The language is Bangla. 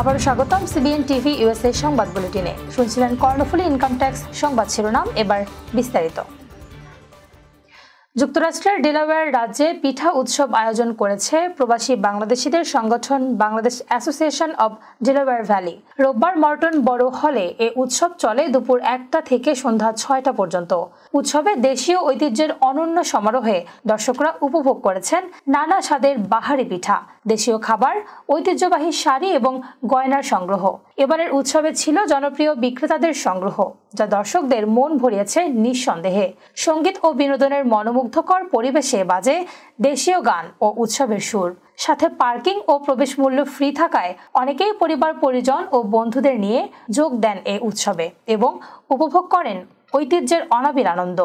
আবারও স্বাগতম সিবিএন টিভি ইউএসএ সংবাদ বুলেটিনে। শুনছিলেন কর্ণফুলী ইনকাম ট্যাক্স সংবাদ শিরোনাম, এবার বিস্তারিত। যুক্তরাষ্ট্রের ডেলাওয়্যার রাজ্যে পিঠা উৎসব আয়োজন করেছে প্রবাসী বাংলাদেশিদের সংগঠন Bangladesh association of Delaware valley. রোববার মর্টন বড় হলে এ উৎসব চলে দুপুর 1টা থেকে সন্ধ্যা 6টা পর্যন্ত। উৎসবে দেশীয় ঐতিহ্যের অনন্য সমারোহে দর্শকরা উপভোগ করেছেন নানা স্বাদের বাহারি পিঠা, দেশীয় খাবার, ঐতিহ্যবাহী শাড়ি এবং গয়নার সংগ্রহ। এবারের উৎসবে ছিল জনপ্রিয় বিক্রেতাদের সংগ্রহ, যা দর্শকদের মন ভরিয়েছে নিঃসন্দেহে। সঙ্গীত ও বিনোদনের মনোমুগ্ধকর পরিবেশে বাজে দেশীয় গান ও উৎসবের সুর। সাথে পার্কিং ও প্রবেশ মূল্য ফ্রি থাকায় অনেকেই পরিবার পরিজন ও বন্ধুদের নিয়ে যোগ দেন এ উৎসবে এবং উপভোগ করেন ঐতিহ্যের অনাবিল আনন্দ।